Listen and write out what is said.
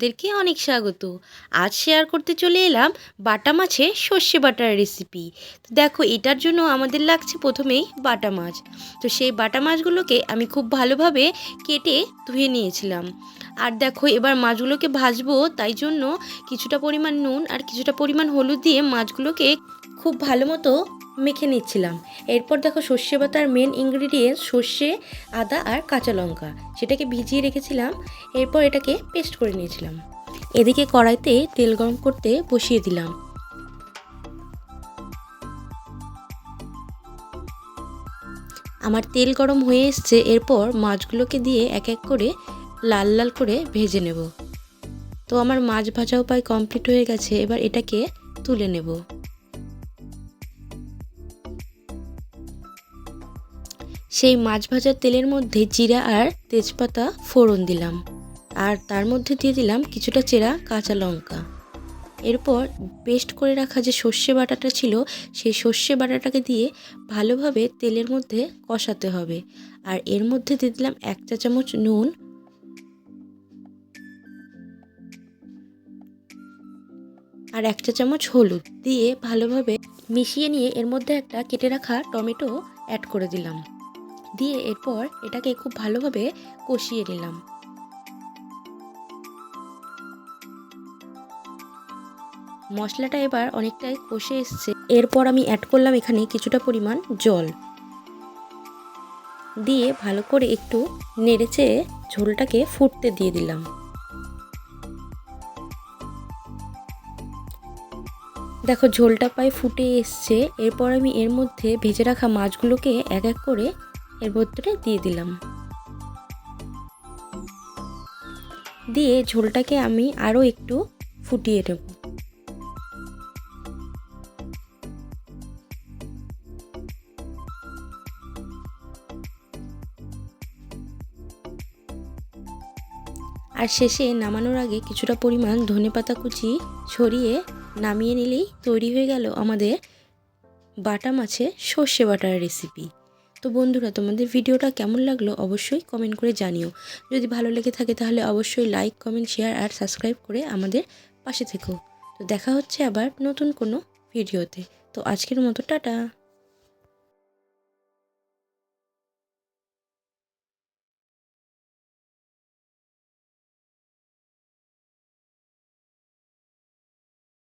তোমাদেরকে অনেক স্বাগত। আজ শেয়ার করতে চলে এলাম বাটা মাছের সর্ষে বাটার রেসিপি। তো দেখো, এটার জন্য আমাদের লাগছে প্রথমেই বাটা মাছ। তো সেই বাটা মাছগুলোকে আমি খুব ভালোভাবে কেটে ধুয়ে নিয়েছিলাম। আর দেখো, এবার মাছগুলোকে ভাজবো, তাই জন্য কিছুটা পরিমাণ নুন আর কিছুটা পরিমাণ হলুদ দিয়ে মাছগুলোকে খুব ভালো মতো মেখে নিচ্ছিলাম। এরপর দেখো, সর্ষে বাটার মেন ইনগ্রিডিয়েন্টস সর্ষে, আদা আর কাঁচা লঙ্কা, সেটাকে ভিজিয়ে রেখেছিলাম। এরপর এটাকে পেস্ট করে নিয়েছিলাম। এদিকে কড়াইতে তেল গরম করতে বসিয়ে দিলাম। আমার তেল গরম হয়ে এসছে। এরপর মাছগুলোকে দিয়ে এক এক করে লাল লাল করে ভেজে নেব। তো আমার মাছ ভাজাও প্রায় কমপ্লিট হয়ে গেছে। এবার এটাকে তুলে নেব। সেই মাছ ভাজার তেলের মধ্যে জিরা আর তেজপাতা ফোড়ন দিলাম, আর তার মধ্যে দিয়ে দিলাম কিছুটা চেরা কাঁচা লঙ্কা। এরপর পেস্ট করে রাখা যে সর্ষে বাটাটা ছিল, সেই সর্ষে বাটাটাকে দিয়ে ভালোভাবে তেলের মধ্যে কষাতে হবে। আর এর মধ্যে দিয়ে দিলাম 1 চা চামচ নুন, আর 1 চা চামচ হলুদ দিয়ে ভালোভাবে মিশিয়ে নিয়ে এর মধ্যে একটা কেটে রাখা টমেটো অ্যাড করে দিলাম। দিয়ে এরপর এটাকে খুব ভালোভাবে কষিয়ে নিলাম। মশলাটা এবার অনেকটাই কষে এসছে। এরপর আমি অ্যাড করলাম এখানে কিছুটা পরিমাণ জল দিয়ে ভালো করে একটু নেড়েচেড়ে ঝোলটাকে ফুটতে দিয়ে দিলাম। দেখো, ঝোলটা প্রায় ফুটে এসছে। এরপর আমি এর মধ্যে ভেজে রাখা মাছগুলোকে এক এক করে এর মধ্যে দিয়ে দিলাম। দিয়ে ঝোলটাকে আমি আরও একটু ফুটিয়ে নেব। আর শেষে নামানোর আগে কিছুটা পরিমাণ ধনেপাতা কুচি ছড়িয়ে নামিয়ে নিলেই তৈরি হয়ে গেল আমাদের বাটা মাছের সর্ষে বাটার রেসিপি। তো বন্ধুরা, তোমাদের ভিডিওটা কেমন লাগলো অবশ্যই কমেন্ট করে জানিও। যদি ভালো লেগে থাকে তাহলে অবশ্যই লাইক, কমেন্ট, শেয়ার আর সাবস্ক্রাইব করে আমাদের পাশে থেকো। তো দেখা হচ্ছে আবার নতুন কোনো ভিডিওতে। তো আজকের মতো টাটা।